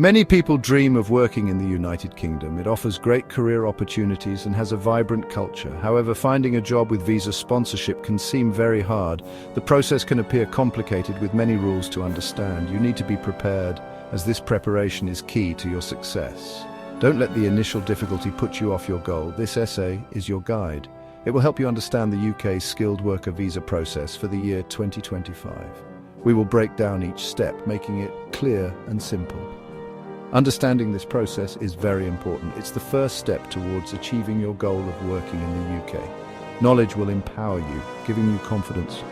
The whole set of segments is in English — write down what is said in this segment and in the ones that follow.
Many people dream of working in the United Kingdom. It offers great career opportunities and has a vibrant culture. However, finding a job with visa sponsorship can seem very hard. The process can appear complicated with many rules to understand. You need to be prepared, as this preparation is key to your success. Don't let the initial difficulty put you off your goal. This essay is your guide. It will help you understand the UK's skilled worker visa process for the year 2025. We will break down each step, making it clear and simple. Understanding this process is very important. It's the first step towards achieving your goal of working in the UK. Knowledge will empower you, giving you confidence.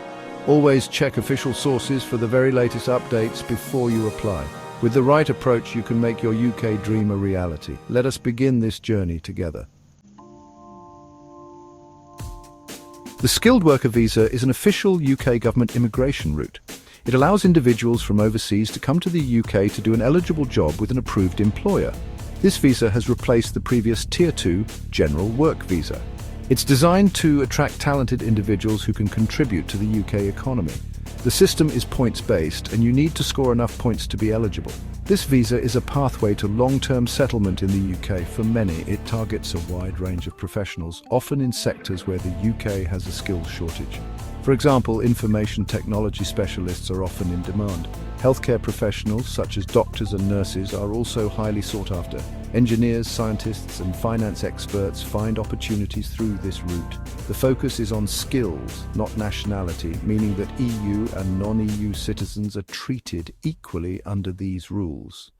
Always check official sources for the very latest updates before you apply. With the right approach, you can make your UK dream a reality. Let us begin this journey together. The skilled worker visa is an official UK government immigration route. It allows individuals from overseas to come to the UK to do an eligible job with an approved employer. This visa has replaced the previous Tier 2 General Work Visa. It's designed to attract talented individuals who can contribute to the UK economy. The system is points-based, and you need to score enough points to be eligible. This visa is a pathway to long-term settlement in the UK for many. It targets a wide range of professionals, often in sectors where the UK has a skills shortage. For example, information technology specialists are often in demand. Healthcare professionals, such as doctors and nurses, are also highly sought after. Engineers, scientists, and finance experts find opportunities through this route. The focus is on skills, not nationality, meaning that EU and non-EU citizens are treated equally under these rules.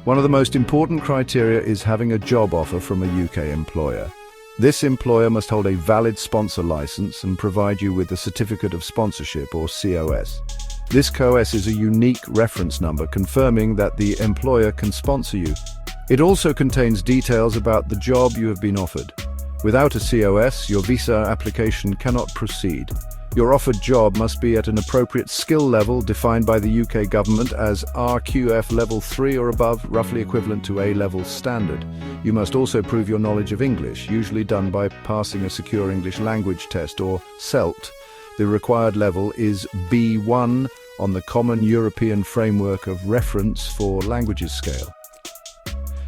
One of the most important criteria is having a job offer from a UK employer. This employer must hold a valid sponsor license and provide you with a certificate of sponsorship, or COS. This COS is a unique reference number confirming that the employer can sponsor you. It also contains details about the job you have been offered. Without a COS, your visa application cannot proceed. Your offered job must be at an appropriate skill level defined by the UK government as RQF level 3 or above, roughly equivalent to A-level standard. You must also prove your knowledge of English, usually done by passing a secure English language test, or CELT. The required level is B1 on the Common European Framework of Reference for Languages scale.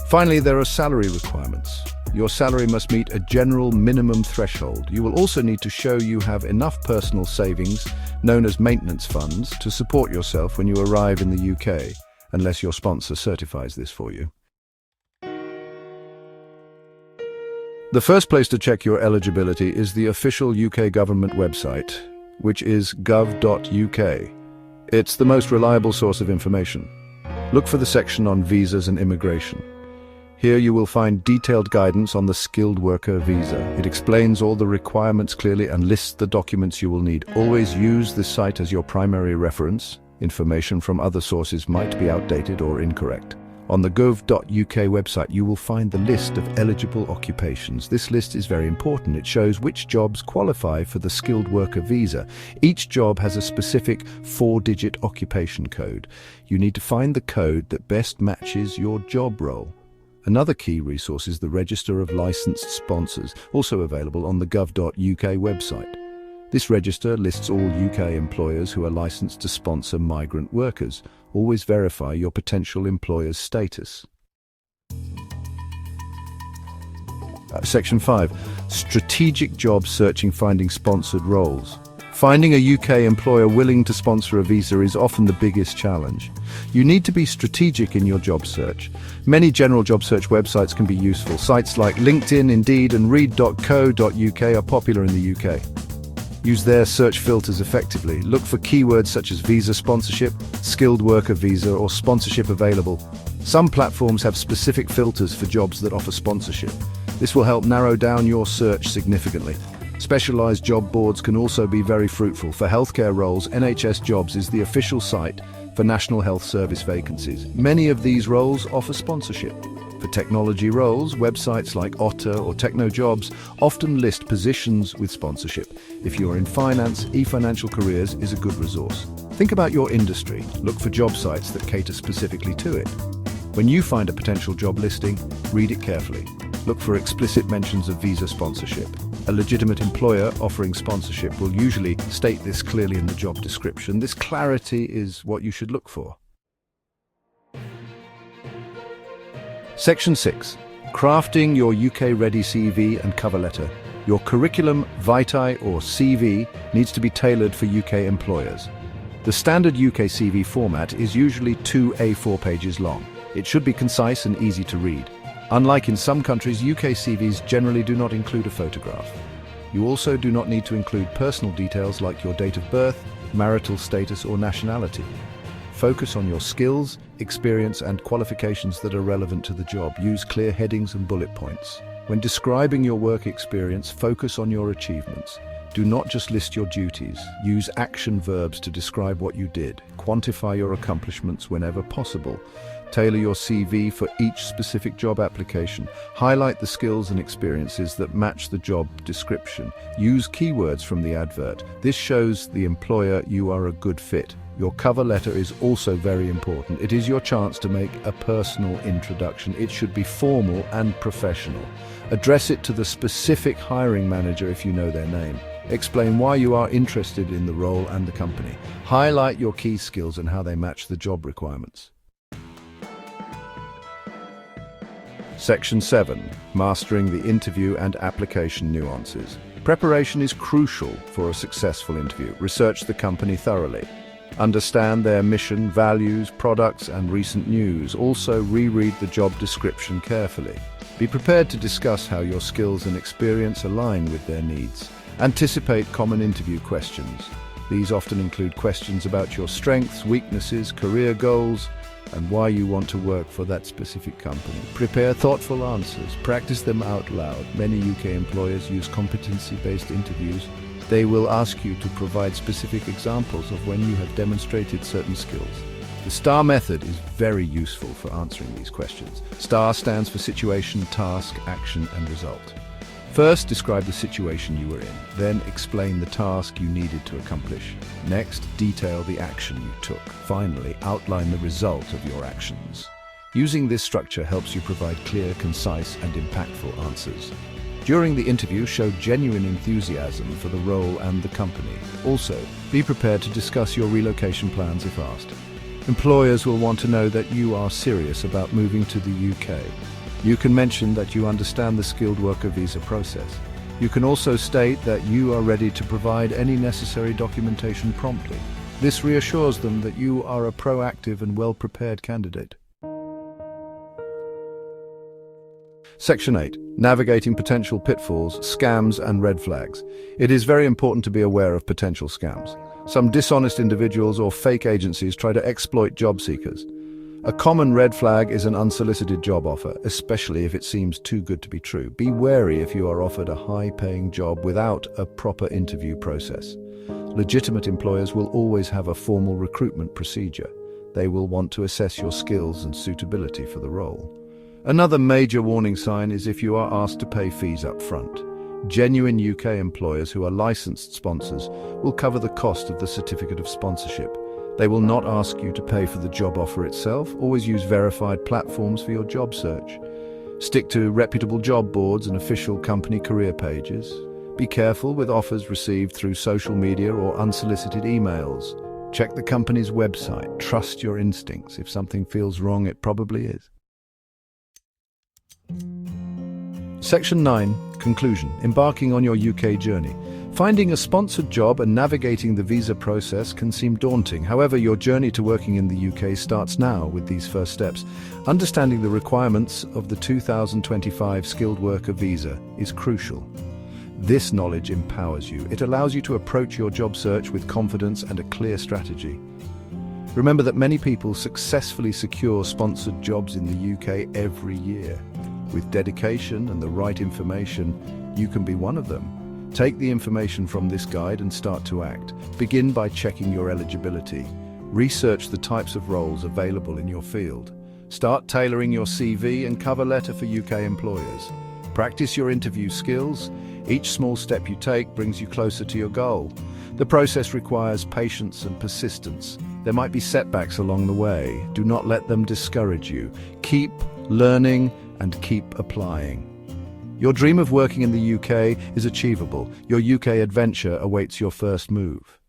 Finally, there are salary requirements. Your salary must meet a general minimum threshold. You will also need to show you have enough personal savings, known as maintenance funds, to support yourself when you arrive in the UK, unless your sponsor certifies this for you. The first place to check your eligibility is the official UK government website, which is gov.uk. It's the most reliable source of information. Look for the section on visas and immigration. Here you will find detailed guidance on the skilled worker visa. It explains all the requirements clearly and lists the documents you will need. Always use this site as your primary reference. Information from other sources might be outdated or incorrect. On the gov.uk website, you will find the list of eligible occupations. This list is very important. It shows which jobs qualify for the skilled worker visa. Each job has a specific 4-digit occupation code. You need to find the code that best matches your job role. Another key resource is the Register of Licensed Sponsors, also available on the gov.uk website. This register lists all UK employers who are licensed to sponsor migrant workers. Always verify your potential employer's status. Section 5. Strategic job searching, finding sponsored roles. Finding a UK employer willing to sponsor a visa is often the biggest challenge. You need to be strategic in your job search. Many general job search websites can be useful. Sites like LinkedIn, Indeed, and read.co.uk are popular in the UK. Use their search filters effectively. Look for keywords such as visa sponsorship, skilled worker visa, or sponsorship available. Some platforms have specific filters for jobs that offer sponsorship. This will help narrow down your search significantly. Specialized job boards can also be very fruitful. For healthcare roles, NHS Jobs is the official site for National Health Service vacancies. Many of these roles offer sponsorship. For technology roles, websites like Otter or TechnoJobs often list positions with sponsorship. If you're in finance, eFinancial Careers is a good resource. Think about your industry. Look for job sites that cater specifically to it. When you find a potential job listing, read it carefully. Look for explicit mentions of visa sponsorship. A legitimate employer offering sponsorship will usually state this clearly in the job description. This clarity is what you should look for. Section 6. Crafting your UK-ready CV and cover letter. Your curriculum vitae or CV needs to be tailored for UK employers. The standard UK CV format is usually 2 A4 pages long. It should be concise and easy to read. Unlike in some countries, UK CVs generally do not include a photograph. You also do not need to include personal details like your date of birth, marital status, or nationality. Focus on your skills, experience, and qualifications that are relevant to the job. Use clear headings and bullet points. When describing your work experience, focus on your achievements. Do not just list your duties. Use action verbs to describe what you did. Quantify your accomplishments whenever possible. Tailor your CV for each specific job application. Highlight the skills and experiences that match the job description. Use keywords from the advert. This shows the employer you are a good fit. Your cover letter is also very important. It is your chance to make a personal introduction. It should be formal and professional. Address it to the specific hiring manager if you know their name. Explain why you are interested in the role and the company. Highlight your key skills and how they match the job requirements. Section 7. Mastering the interview and application nuances. Preparation is crucial for a successful interview. Research the company thoroughly. Understand their mission, values, products, and recent news. Also, reread the job description carefully. Be prepared to discuss how your skills and experience align with their needs. Anticipate common interview questions. These often include questions about your strengths, weaknesses, career goals, and why you want to work for that specific company. Prepare thoughtful answers. Practice them out loud. Many UK employers use competency-based interviews. They will ask you to provide specific examples of when you have demonstrated certain skills. The STAR method is very useful for answering these questions. STAR stands for situation, task, action, and result. First, describe the situation you were in. Then, explain the task you needed to accomplish. Next, detail the action you took. Finally, outline the result of your actions. Using this structure helps you provide clear, concise, and impactful answers. During the interview, show genuine enthusiasm for the role and the company. Also, be prepared to discuss your relocation plans if asked. Employers will want to know that you are serious about moving to the UK. You can mention that you understand the skilled worker visa process. You can also state that you are ready to provide any necessary documentation promptly. This reassures them that you are a proactive and well-prepared candidate. Section 8. Navigating potential pitfalls, scams, and red flags. It is very important to be aware of potential scams. Some dishonest individuals or fake agencies try to exploit job seekers. A common red flag is an unsolicited job offer, especially if it seems too good to be true. Be wary if you are offered a high-paying job without a proper interview process. Legitimate employers will always have a formal recruitment procedure. They will want to assess your skills and suitability for the role. Another major warning sign is if you are asked to pay fees up front. Genuine UK employers who are licensed sponsors will cover the cost of the certificate of sponsorship. They will not ask you to pay for the job offer itself. Always use verified platforms for your job search. Stick to reputable job boards and official company career pages. Be careful with offers received through social media or unsolicited emails. Check the company's website. Trust your instincts. If something feels wrong, it probably is. Section 9. Conclusion. Embarking on your UK journey. Finding a sponsored job and navigating the visa process can seem daunting. However, your journey to working in the UK starts now with these first steps. Understanding the requirements of the 2025 Skilled Worker Visa is crucial. This knowledge empowers you. It allows you to approach your job search with confidence and a clear strategy. Remember that many people successfully secure sponsored jobs in the UK every year. With dedication and the right information, you can be one of them. Take the information from this guide and start to act. Begin by checking your eligibility. Research the types of roles available in your field. Start tailoring your CV and cover letter for UK employers. Practice your interview skills. Each small step you take brings you closer to your goal. The process requires patience and persistence. There might be setbacks along the way. Do not let them discourage you. Keep learning and keep applying. Your dream of working in the UK is achievable. Your UK adventure awaits your first move.